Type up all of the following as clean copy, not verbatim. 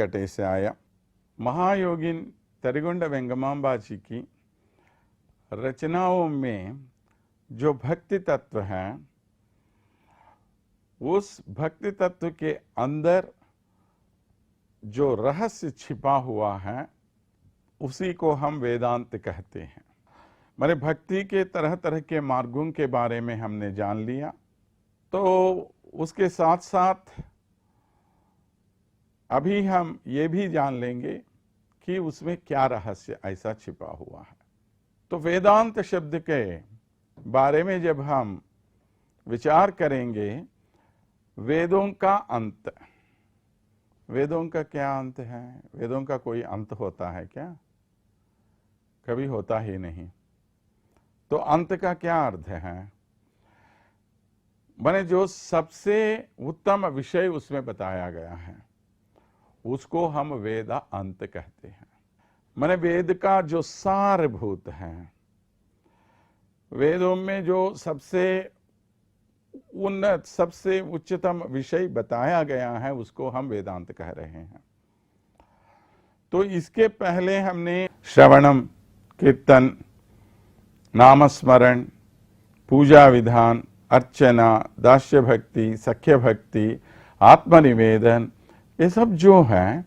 वेंकटेशाय। महायोगिन तरिगुंड वेंगमांबा जी की रचनाओं में जो भक्ति तत्व है, उस भक्ति तत्व के अंदर जो रहस्य छिपा हुआ है, उसी को हम वेदांत कहते हैं। माने भक्ति के तरह तरह के मार्गों के बारे में हमने जान लिया, तो उसके साथ साथ अभी हम ये भी जान लेंगे कि उसमें क्या रहस्य ऐसा छिपा हुआ है। तो वेदांत शब्द के बारे में जब हम विचार करेंगे, वेदों का अंत, वेदों का क्या अंत है? वेदों का कोई अंत होता है क्या? कभी होता ही नहीं। तो अंत का क्या अर्थ है? माने जो सबसे उत्तम विषय उसमें बताया गया है, उसको हम वेद अंत कहते हैं। माने वेद का जो सारभूत है, वेदों में जो सबसे उन्नत, सबसे उच्चतम विषय बताया गया है, उसको हम वेदांत कह रहे हैं। तो इसके पहले हमने श्रवणम, कीर्तन, नामस्मरण, पूजा विधान, अर्चना, दास्य भक्ति, सख्य भक्ति, आत्मनिवेदन, ये सब जो है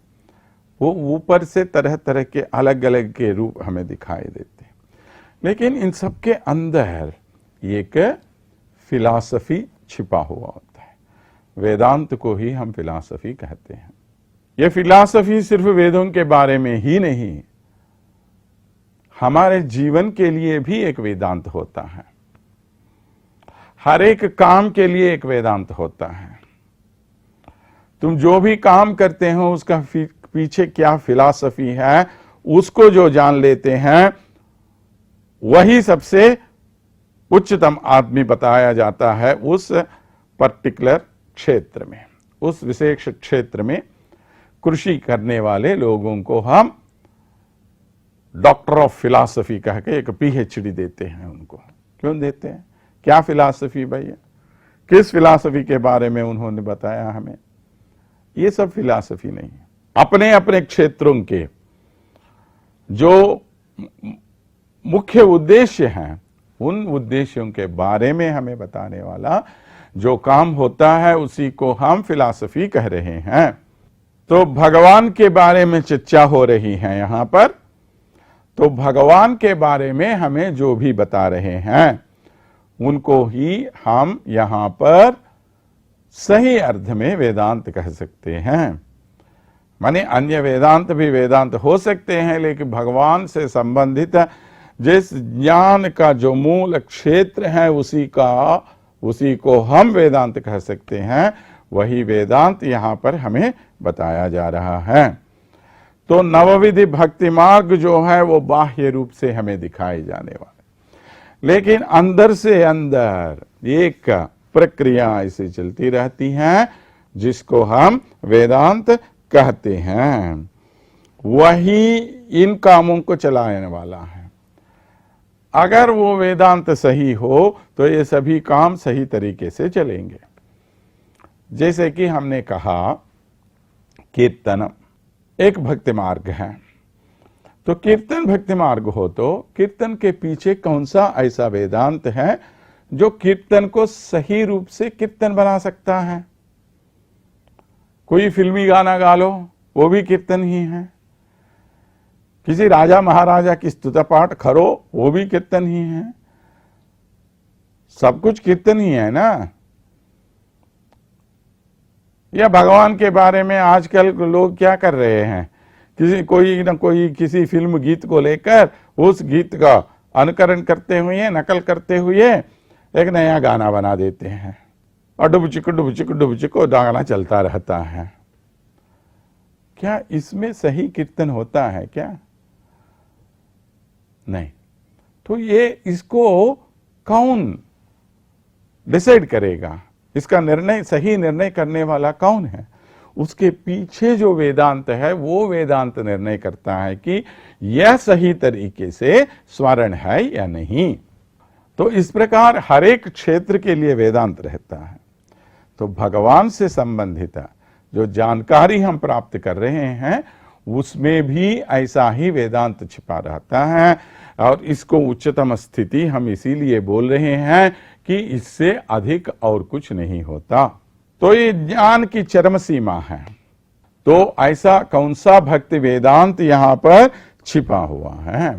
वो ऊपर से तरह तरह के अलग अलग के रूप हमें दिखाई देते हैं। लेकिन इन सब के अंदर एक फिलॉसफी छिपा हुआ होता है। वेदांत को ही हम फिलॉसफी कहते हैं। ये फिलॉसफी सिर्फ वेदों के बारे में ही नहीं, हमारे जीवन के लिए भी एक वेदांत होता है। हर एक काम के लिए एक वेदांत होता है। तुम जो भी काम करते हो उसका पीछे क्या फिलॉसफी है, उसको जो जान लेते हैं, वही सबसे उच्चतम आदमी बताया जाता है उस पर्टिकुलर क्षेत्र में। उस विशेष क्षेत्र में कृषि करने वाले लोगों को हम डॉक्टर ऑफ फिलॉसफी कह के एक पीएचडी देते हैं उनको। क्यों देते हैं? क्या फिलॉसफी भैया? किस फिलॉसफी के बारे में उन्होंने बताया हमें? ये सब फिलॉसफी नहीं है। अपने अपने क्षेत्रों के जो मुख्य उद्देश्य हैं, उन उद्देश्यों के बारे में हमें बताने वाला जो काम होता है, उसी को हम फिलॉसफी कह रहे हैं। तो भगवान के बारे में चर्चा हो रही है यहां पर। तो भगवान के बारे में हमें जो भी बता रहे हैं, उनको ही हम यहां पर सही अर्थ में वेदांत कह सकते हैं। माने अन्य वेदांत भी वेदांत हो सकते हैं, लेकिन भगवान से संबंधित जिस ज्ञान का जो मूल क्षेत्र है, उसी को हम वेदांत कह सकते हैं। वही वेदांत यहां पर हमें बताया जा रहा है। तो नवविधि भक्ति मार्ग जो है वो बाह्य रूप से हमें दिखाए जाने वाले, लेकिन अंदर से अंदर एक प्रक्रिया ऐसे चलती रहती है जिसको हम वेदांत कहते हैं। वही इन कामों को चलाने वाला है। अगर वो वेदांत सही हो तो ये सभी काम सही तरीके से चलेंगे। जैसे कि हमने कहा, कीर्तन एक भक्ति मार्ग है। तो कीर्तन भक्ति मार्ग हो तो कीर्तन के पीछे कौन सा ऐसा वेदांत है जो कीर्तन को सही रूप से कीर्तन बना सकता है? कोई फिल्मी गाना गा लो, वो भी कीर्तन ही है। किसी राजा महाराजा की स्तुति पाठ करो, वो भी कीर्तन ही है। सब कुछ कीर्तन ही है ना। या भगवान के बारे में आजकल लोग क्या कर रहे हैं, कोई ना कोई किसी फिल्म गीत को लेकर उस गीत का अनुकरण करते हुए, नकल करते हुए एक नया गाना बना देते हैं और डुबचिक डुबचिक डुबचिक गाना चलता रहता है। क्या इसमें सही कीर्तन होता है क्या? नहीं। तो ये इसको कौन डिसाइड करेगा? इसका निर्णय, सही निर्णय करने वाला कौन है? उसके पीछे जो वेदांत है, वो वेदांत निर्णय करता है कि यह सही तरीके से स्वर्ण है या नहीं। तो इस प्रकार हर एक क्षेत्र के लिए वेदांत रहता है। तो भगवान से संबंधित जो जानकारी हम प्राप्त कर रहे हैं उसमें भी ऐसा ही वेदांत छिपा रहता है। और इसको उच्चतम स्थिति हम इसीलिए बोल रहे हैं कि इससे अधिक और कुछ नहीं होता। तो ये ज्ञान की चरम सीमा है। तो ऐसा कौन सा भक्ति वेदांत यहां पर छिपा हुआ है?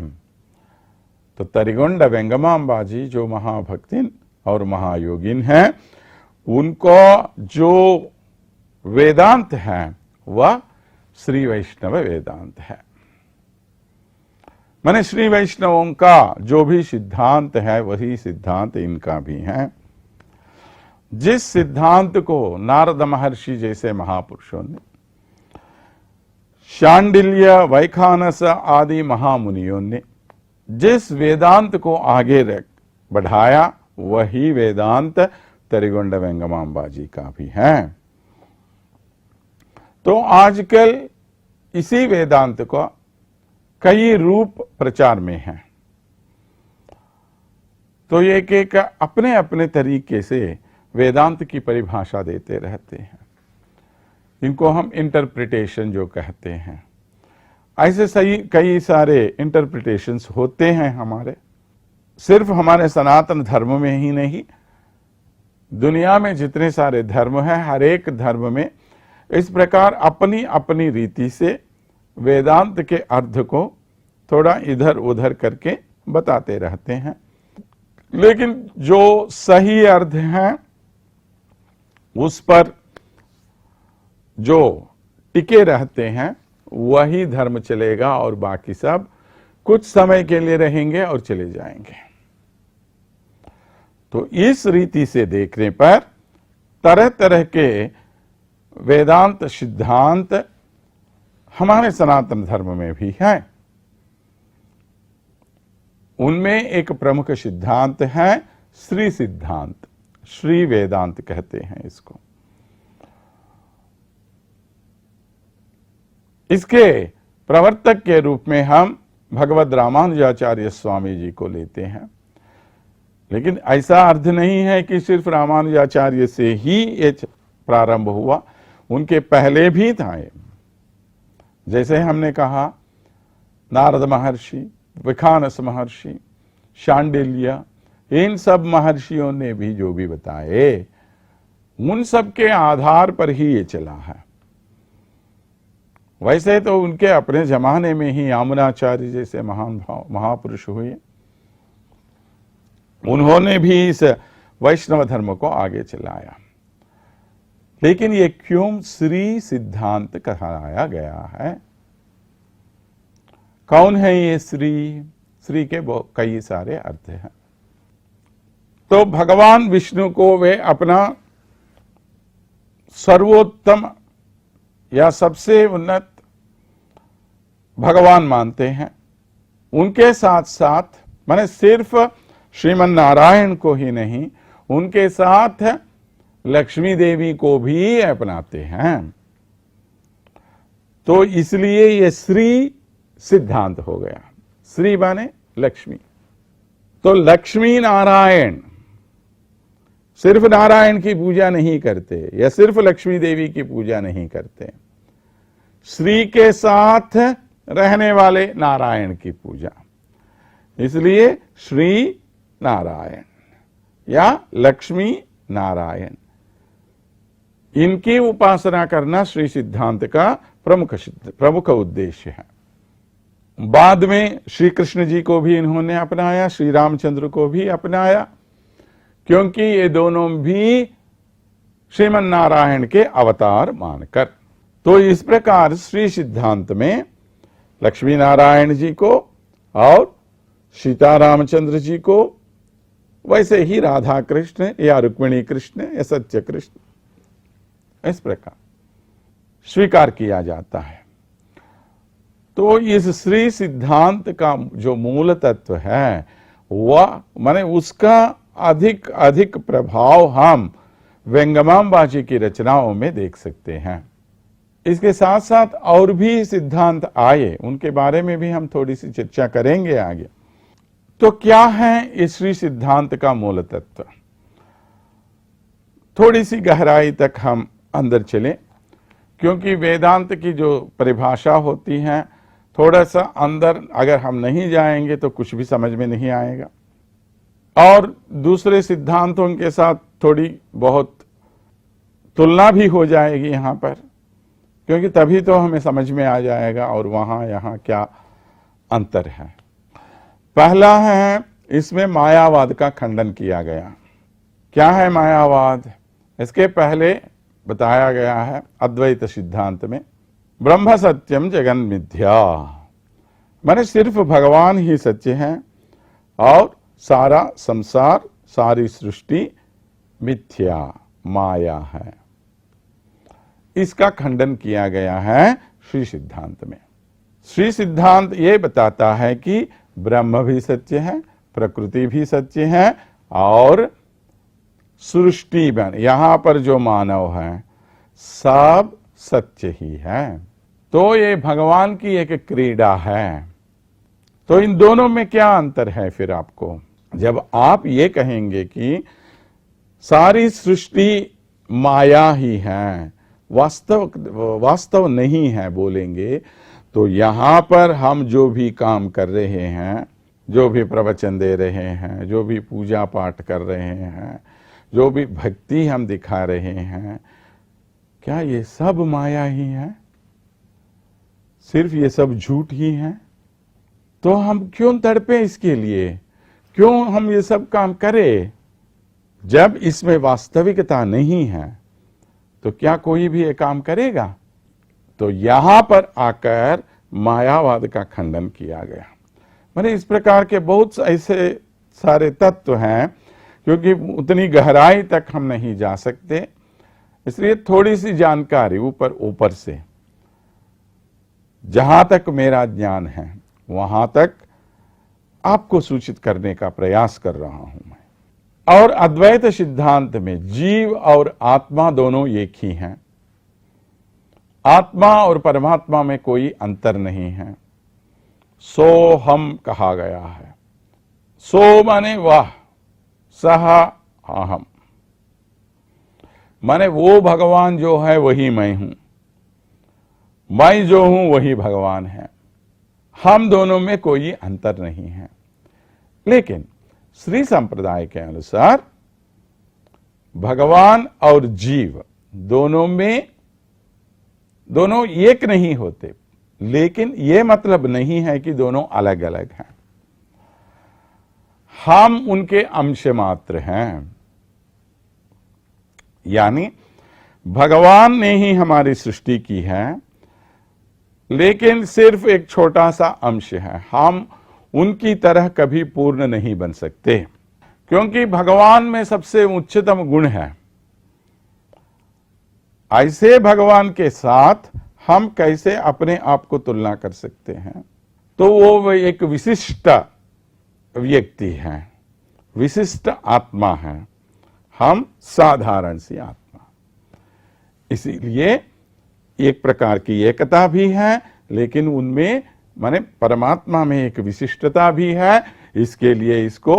तो तरिगोंड वेंगमांबा जी जो महाभक्तिन और महायोगिन हैं, उनको जो वेदांत है वह श्री वैष्णव वेदांत है। माने श्री वैष्णवों का जो भी सिद्धांत है वही सिद्धांत इनका भी है। जिस सिद्धांत को नारद महर्षि जैसे महापुरुषों ने, शांडिल्य, वैखानस आदि महामुनियों ने जिस वेदांत को आगे बढ़ाया वही वेदांत तरिगोंड वेंगमांबा जी का भी है। तो आजकल इसी वेदांत को कई रूप प्रचार में हैं। तो एक एक अपने अपने तरीके से वेदांत की परिभाषा देते रहते हैं। इनको हम इंटरप्रिटेशन जो कहते हैं। ऐसे सही कई सारे इंटरप्रिटेशंस होते हैं हमारे, सिर्फ हमारे सनातन धर्म में ही नहीं, दुनिया में जितने सारे धर्म हैं हर एक धर्म में इस प्रकार अपनी अपनी रीति से वेदांत के अर्थ को थोड़ा इधर उधर करके बताते रहते हैं। लेकिन जो सही अर्थ है उस पर जो टिके रहते हैं वही धर्म चलेगा और बाकी सब कुछ समय के लिए रहेंगे और चले जाएंगे। तो इस रीति से देखने पर तरह तरह के वेदांत सिद्धांत हमारे सनातन धर्म में भी है। उनमें एक प्रमुख सिद्धांत है श्री सिद्धांत, श्री वेदांत कहते हैं इसको। इसके प्रवर्तक के रूप में हम भगवद रामानुजाचार्य स्वामी जी को लेते हैं। लेकिन ऐसा अर्थ नहीं है कि सिर्फ रामानुजाचार्य से ही ये प्रारंभ हुआ, उनके पहले भी था। जैसे हमने कहा नारद महर्षि, वैखानस महर्षि, शांडिल्य, इन सब महर्षियों ने भी जो भी बताए उन सब के आधार पर ही ये चला है। वैसे तो उनके अपने जमाने में ही यामुनाचार्य जैसे महान महापुरुष हुए, उन्होंने भी इस वैष्णव धर्म को आगे चलाया। लेकिन ये क्यों श्री सिद्धांत कहलाया गया है? कौन है ये श्री? श्री के कई सारे अर्थ हैं। तो भगवान विष्णु को वे अपना सर्वोत्तम या सबसे उन्नत भगवान मानते हैं। उनके साथ साथ माने सिर्फ श्रीमन नारायण को ही नहीं, उनके साथ लक्ष्मी देवी को भी अपनाते हैं। तो इसलिए ये श्री सिद्धांत हो गया। श्री माने लक्ष्मी। तो लक्ष्मी नारायण सिर्फ नारायण की पूजा नहीं करते या सिर्फ लक्ष्मी देवी की पूजा नहीं करते, श्री के साथ रहने वाले नारायण की पूजा। इसलिए श्री नारायण या लक्ष्मी नारायण, इनकी उपासना करना श्री सिद्धांत का प्रमुख उद्देश्य है। बाद में श्री कृष्ण जी को भी इन्होंने अपनाया, श्री रामचंद्र को भी अपनाया, क्योंकि ये दोनों भी श्रीमन नारायण के अवतार मानकर। तो इस प्रकार श्री सिद्धांत में लक्ष्मी नारायण जी को और सीता रामचंद्र जी को, वैसे ही राधा कृष्ण या रुक्मिणी कृष्ण या सत्य कृष्ण इस प्रकार स्वीकार किया जाता है। तो इस श्री सिद्धांत का जो मूल तत्व है वह माने उसका अधिक अधिक प्रभाव हम वेंगमांबा जी की रचनाओं में देख सकते हैं। इसके साथ साथ और भी सिद्धांत आए, उनके बारे में भी हम थोड़ी सी चर्चा करेंगे आगे। तो क्या है इस श्री सिद्धांत का मूल तत्व? थोड़ी सी गहराई तक हम अंदर चलें क्योंकि वेदांत की जो परिभाषा होती है, थोड़ा सा अंदर अगर हम नहीं जाएंगे तो कुछ भी समझ में नहीं आएगा, और दूसरे सिद्धांतों के साथ थोड़ी बहुत तुलना भी हो जाएगी यहाँ पर, क्योंकि तभी तो हमें समझ में आ जाएगा और वहाँ यहाँ क्या अंतर है। पहला है, इसमें मायावाद का खंडन किया गया। क्या है मायावाद? इसके पहले बताया गया है अद्वैत सिद्धांत में, ब्रह्म सत्यम जगन मिथ्या, माने सिर्फ भगवान ही सत्य है और सारा संसार, सारी सृष्टि मिथ्या, माया है। इसका खंडन किया गया है श्री सिद्धांत में। श्री सिद्धांत ये बताता है कि ब्रह्म भी सत्य है, प्रकृति भी सत्य है और सृष्टि बन, यहां पर जो मानव है सब सत्य ही है। तो ये भगवान की एक क्रीड़ा है। तो इन दोनों में क्या अंतर है फिर आपको? जब आप ये कहेंगे कि सारी सृष्टि माया ही है, वास्तव नहीं है बोलेंगे, तो यहां पर हम जो भी काम कर रहे हैं, जो भी प्रवचन दे रहे हैं, जो भी पूजा पाठ कर रहे हैं, जो भी भक्ति हम दिखा रहे हैं, क्या ये सब माया ही है? सिर्फ ये सब झूठ ही है? तो हम क्यों तड़पे इसके लिए? क्यों हम ये सब काम करें? जब इसमें वास्तविकता नहीं है तो क्या कोई भी ये काम करेगा? तो यहां पर आकर मायावाद का खंडन किया गया। माने इस प्रकार के बहुत ऐसे सारे तत्व हैं, क्योंकि उतनी गहराई तक हम नहीं जा सकते, इसलिए थोड़ी सी जानकारी ऊपर से, जहां तक मेरा ज्ञान है वहां तक आपको सूचित करने का प्रयास कर रहा हूं मैं। और अद्वैत सिद्धांत में जीव और आत्मा दोनों एक ही हैं। आत्मा और परमात्मा में कोई अंतर नहीं है। सो हम कहा गया है। सो माने वह, सह अहम, माने वो भगवान जो है वही मैं हूं, मैं जो हूं वही भगवान है। हम दोनों में कोई अंतर नहीं है। लेकिन श्री संप्रदाय के अनुसार भगवान और जीव दोनों एक नहीं होते, लेकिन यह मतलब नहीं है कि दोनों अलग अलग हैं। हम उनके अंश मात्र हैं। यानी भगवान ने ही हमारी सृष्टि की है, लेकिन सिर्फ एक छोटा सा अंश है। हम उनकी तरह कभी पूर्ण नहीं बन सकते, क्योंकि भगवान में सबसे उच्चतम गुण है। ऐसे भगवान के साथ हम कैसे अपने आप को तुलना कर सकते हैं? तो वो एक विशिष्ट व्यक्ति है, विशिष्ट आत्मा है, हम साधारण सी आत्मा। इसीलिए एक प्रकार की एकता भी है, लेकिन उनमें माने परमात्मा में एक विशिष्टता भी है। इसके लिए इसको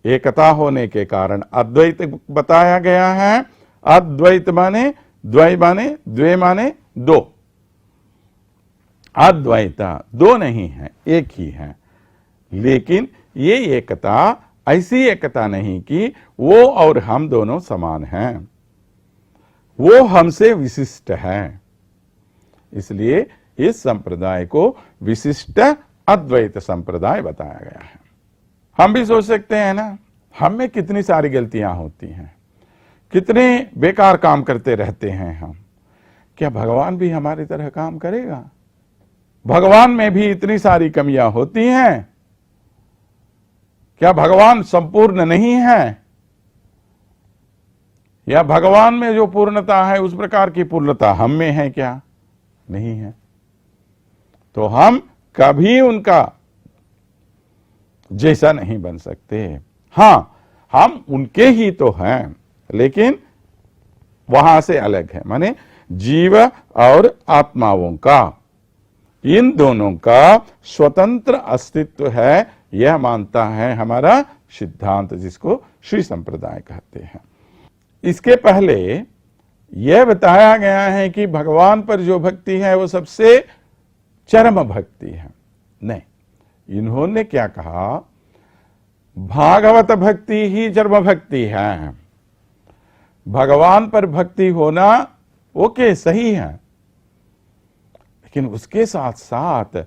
एकता होने के कारण अद्वैत बताया गया है। अद्वैत माने द्वै माने द्वे माने दो, अद्वैता दो नहीं है, एक ही है। लेकिन ये एकता ऐसी एकता नहीं कि वो और हम दोनों समान हैं, वो हमसे विशिष्ट है। इसलिए इस संप्रदाय को विशिष्ट अद्वैत संप्रदाय बताया गया है। हम भी सोच सकते हैं ना, हम में कितनी सारी गलतियां होती हैं, कितने बेकार काम करते रहते हैं हम। क्या भगवान भी हमारी तरह काम करेगा? भगवान में भी इतनी सारी कमियां होती हैं। क्या भगवान संपूर्ण नहीं है? या भगवान में जो पूर्णता है उस प्रकार की पूर्णता हम में है क्या? नहीं है। तो हम कभी उनका जैसा नहीं बन सकते। हां, हम उनके ही तो हैं, लेकिन वहां से अलग है। माने जीव और आत्माओं का, इन दोनों का स्वतंत्र अस्तित्व है, यह मानता है हमारा सिद्धांत, जिसको श्री संप्रदाय कहते हैं। इसके पहले यह बताया गया है कि भगवान पर जो भक्ति है वो सबसे चरम भक्ति है। नहीं, इन्होंने क्या कहा, भागवत भक्ति ही चरम भक्ति है। भगवान पर भक्ति होना ओके, सही है, लेकिन उसके साथ साथ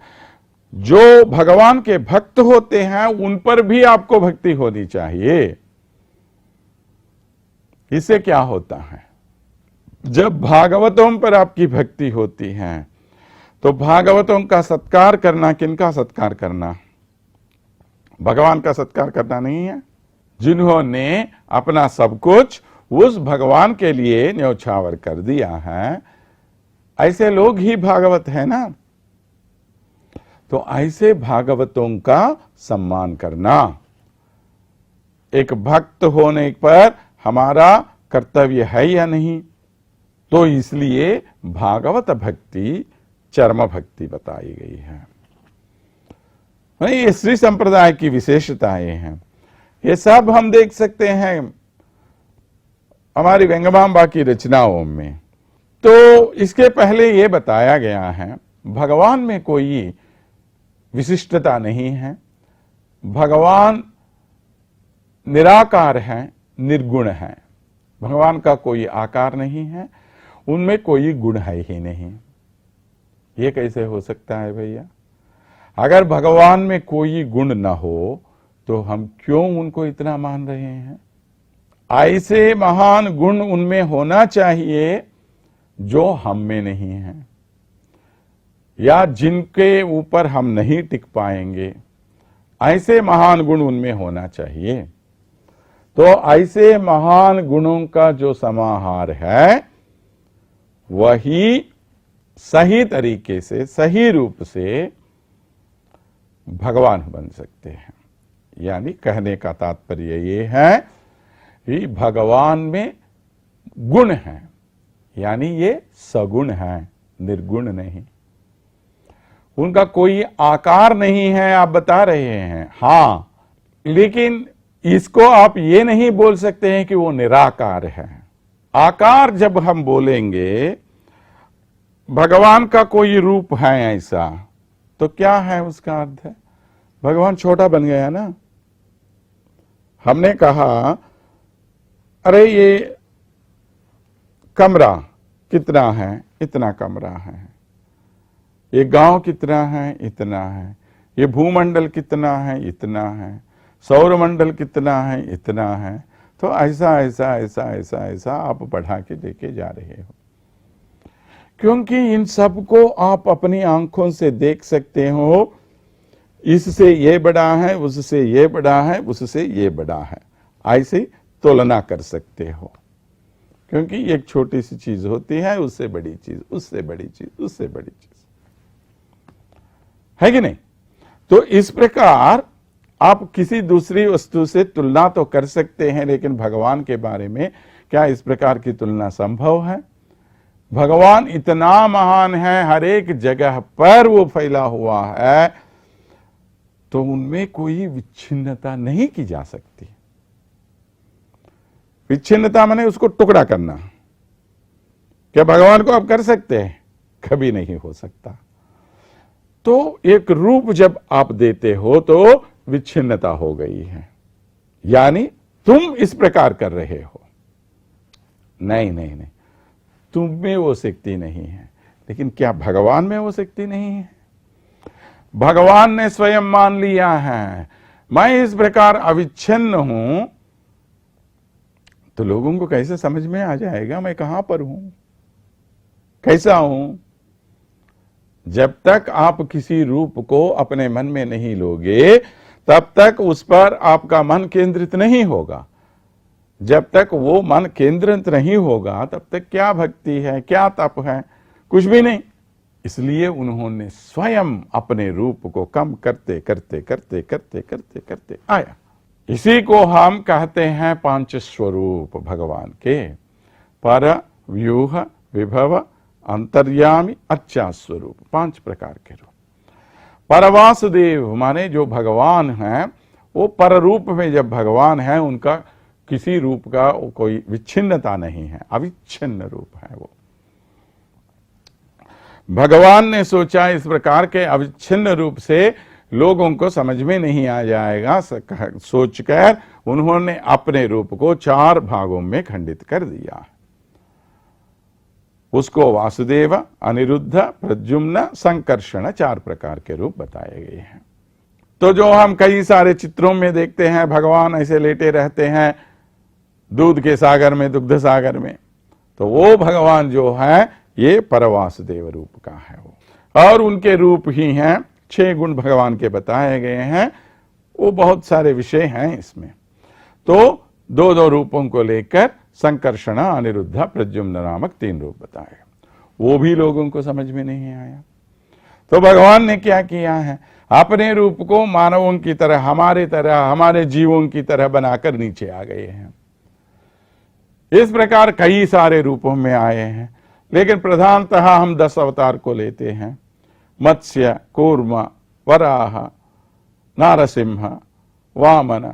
जो भगवान के भक्त होते हैं उन पर भी आपको भक्ति होनी चाहिए। इससे क्या होता है, जब भागवतों पर आपकी भक्ति होती है तो भागवतों का सत्कार करना, किनका सत्कार करना, भगवान का सत्कार करना नहीं है। जिन्होंने अपना सब कुछ उस भगवान के लिए न्यौछावर कर दिया है, ऐसे लोग ही भागवत है ना। तो ऐसे भागवतों का सम्मान करना एक भक्त होने पर हमारा कर्तव्य है या नहीं। तो इसलिए भागवत भक्ति चरम भक्ति बताई गई है। ये श्री संप्रदाय की विशेषताएं हैं। ये सब हम देख सकते हैं हमारी वेंगमांबा की रचनाओं में। तो इसके पहले ये बताया गया है भगवान में कोई विशिष्टता नहीं है। भगवान निराकार है, निर्गुण है। भगवान का कोई आकार नहीं है, उनमें कोई गुण है ही नहीं। ये कैसे हो सकता है भैया? अगर भगवान में कोई गुण न हो तो हम क्यों उनको इतना मान रहे हैं? ऐसे महान गुण उनमें होना चाहिए जो हम में नहीं है, या जिनके ऊपर हम नहीं टिक पाएंगे। ऐसे महान गुण उनमें होना चाहिए। तो ऐसे महान गुणों का जो समाहार है वही सही तरीके से, सही रूप से भगवान बन सकते हैं। यानी कहने का तात्पर्य ये है कि भगवान में गुण है, यानी ये सगुण है, निर्गुण नहीं। उनका कोई आकार नहीं है, आप बता रहे हैं, हां, लेकिन इसको आप ये नहीं बोल सकते हैं कि वो निराकार है। आकार जब हम बोलेंगे, भगवान का कोई रूप है ऐसा, तो क्या है उसका अर्थ है? भगवान छोटा बन गया ना। हमने कहा अरे ये कमरा कितना है, इतना कमरा है। ये गांव कितना है, इतना है। ये भूमंडल कितना है, इतना है। सौरमंडल कितना है, इतना है। तो ऐसा ऐसा ऐसा ऐसा ऐसा आप बढ़ा के लेके जा रहे हो, क्योंकि इन सब को आप अपनी आंखों से देख सकते हो। इससे ये बड़ा है, उससे ये बड़ा है, उससे ये बड़ा है, ऐसे तुलना कर सकते हो। क्योंकि एक छोटी सी चीज होती है, उससे बड़ी चीज, उससे बड़ी चीज, उससे बड़ी चीज, है कि नहीं? तो इस प्रकार आप किसी दूसरी वस्तु से तुलना तो कर सकते हैं, लेकिन भगवान के बारे में क्या इस प्रकार की तुलना संभव है? भगवान इतना महान है, हर एक जगह पर वो फैला हुआ है, तो उनमें कोई विच्छिन्नता नहीं की जा सकती। विच्छिन्नता माने उसको टुकड़ा करना। क्या भगवान को आप कर सकते हैं? कभी नहीं हो सकता। तो एक रूप जब आप देते हो तो विच्छिन्नता हो गई है, यानी तुम इस प्रकार कर रहे हो। नहीं नहीं नहीं, तुम में वो शक्ति नहीं है। लेकिन क्या भगवान में वो शक्ति नहीं है? भगवान ने स्वयं मान लिया है मैं इस प्रकार अविच्छिन्न हूं, तो लोगों को कैसे समझ में आ जाएगा मैं कहां पर हूं, कैसा हूं? जब तक आप किसी रूप को अपने मन में नहीं लोगे, तब तक उस पर आपका मन केंद्रित नहीं होगा। जब तक वो मन केंद्रित नहीं होगा, तब तक क्या भक्ति है, क्या तप है? कुछ भी नहीं। इसलिए उन्होंने स्वयं अपने रूप को कम करते करते करते करते करते करते आया। इसी को हम कहते हैं पांच स्वरूप भगवान के, पर, व्यूह, विभव, अंतर्यामी, अच्छा स्वरूप, 5 प्रकार के रूप। परवासुदेव माने जो भगवान हैं, वो पर रूप में जब भगवान है, उनका किसी रूप का कोई विच्छिन्नता नहीं है, अविच्छिन्न रूप है वो। भगवान ने सोचा इस प्रकार के अविच्छिन्न रूप से लोगों को समझ में नहीं आ जाएगा, सोचकर उन्होंने अपने रूप को 4 भागों में खंडित कर दिया। उसको वासुदेव, अनिरुद्ध, प्रद्युम्न, संकर्षण 4 प्रकार के रूप बताए गए हैं। तो जो हम कई सारे चित्रों में देखते हैं, भगवान ऐसे लेटे रहते हैं दूध के सागर में, दुग्ध सागर में, तो वो भगवान जो है ये परवासुदेव रूप का है वो, और उनके रूप ही हैं। 6 गुण भगवान के बताए गए हैं, वो बहुत सारे विषय हैं इसमें। तो 2-2 रूपों को लेकर संकर्षण, अनिरुद्ध, प्रद्युम्न नामक 3 रूप बताए, वो भी लोगों को समझ में नहीं आया। तो भगवान ने क्या किया है, अपने रूप को मानवों की तरह, हमारे जीवों की तरह बनाकर नीचे आ गए हैं। इस प्रकार कई सारे रूपों में आए हैं, लेकिन प्रधानतः हम 10 अवतार को लेते हैं। मत्स्य, कूर्म, वराह, नारसिंह, वामन,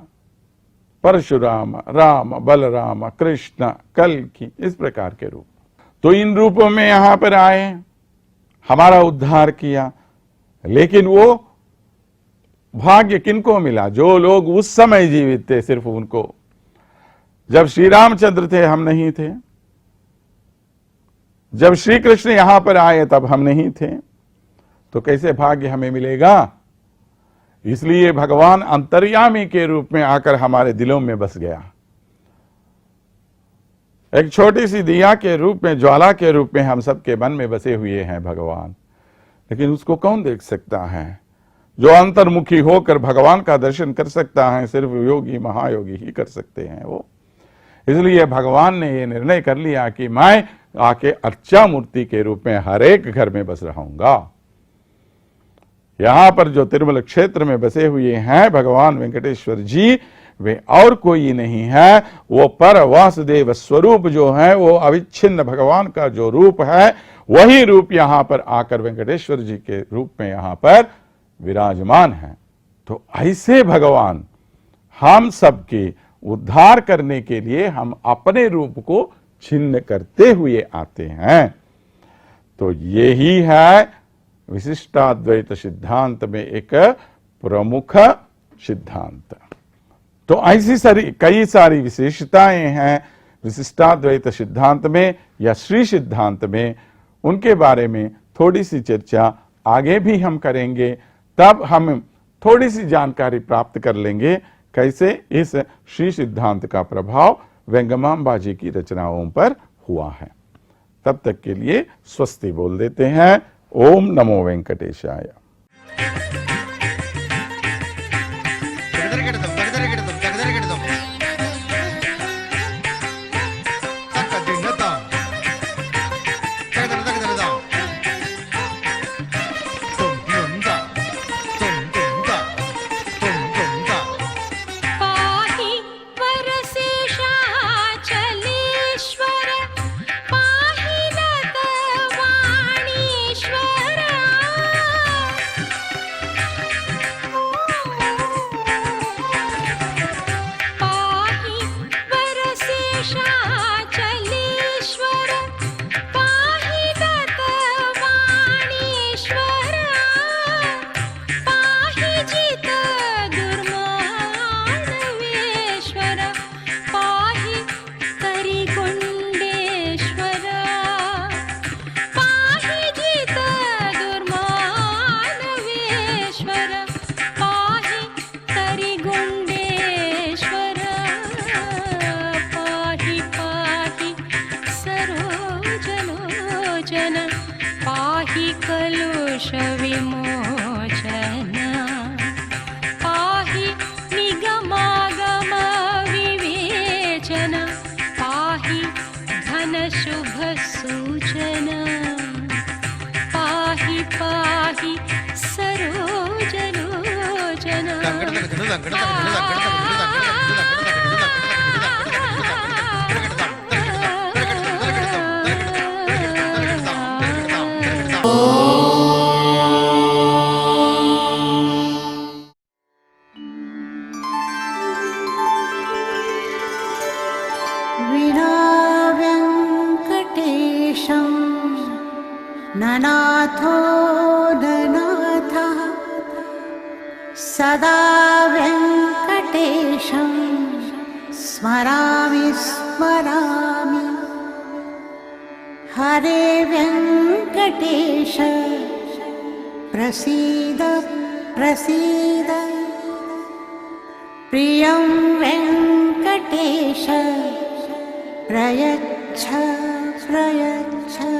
परशुराम, राम, बलराम, कृष्ण, कल्कि, इस प्रकार के रूप। तो इन रूपों में यहां पर आए, हमारा उद्धार किया। लेकिन वो भाग्य किनको मिला? जो लोग उस समय जीवित थे, सिर्फ उनको। जब श्री रामचंद्र थे हम नहीं थे, जब श्री कृष्ण यहां पर आए तब हम नहीं थे, तो कैसे भाग्य हमें मिलेगा? इसलिए भगवान अंतर्यामी के रूप में आकर हमारे दिलों में बस गया। एक छोटी सी दिया के रूप में, ज्वाला के रूप में हम सबके मन में बसे हुए हैं भगवान। लेकिन उसको कौन देख सकता है? जो अंतर्मुखी होकर भगवान का दर्शन कर सकता है, सिर्फ योगी, महायोगी ही कर सकते हैं वो। इसलिए भगवान ने ये निर्णय कर लिया कि मैं आके अर्चा मूर्ति के रूप में हर एक घर में बस रहूंगा। यहां पर जो तिरुमल क्षेत्र में बसे हुए हैं भगवान वेंकटेश्वर जी, वे और कोई नहीं है, वो पर वासुदेव स्वरूप जो है, वो अविच्छिन्न भगवान का जो रूप है, वही रूप यहां पर आकर वेंकटेश्वर जी के रूप में यहां पर विराजमान है। तो ऐसे भगवान हम सबके उद्धार करने के लिए हम अपने रूप को छिन्न करते हुए आते हैं। तो यही है विशिष्टाद्वैत सिद्धांत में एक प्रमुख सिद्धांत। तो ऐसी कई सारी विशेषताएं हैं विशिष्टाद्वैत सिद्धांत में या श्री सिद्धांत में। उनके बारे में थोड़ी सी चर्चा आगे भी हम करेंगे, तब हम थोड़ी सी जानकारी प्राप्त कर लेंगे कैसे इस श्री सिद्धांत का प्रभाव वेंगमांबा जी की रचनाओं पर हुआ है। तब तक के लिए स्वस्ति बोल देते हैं। ओम नमो वेंकटेशाय। ननाथो ननाथः सदा वेङ्कटेशं स्मरामि स्मरामि। हरे वेङ्कटेश प्रसीद प्रसीद। प्रियं वेङ्कटेश प्रयच्छ प्रयच्छ।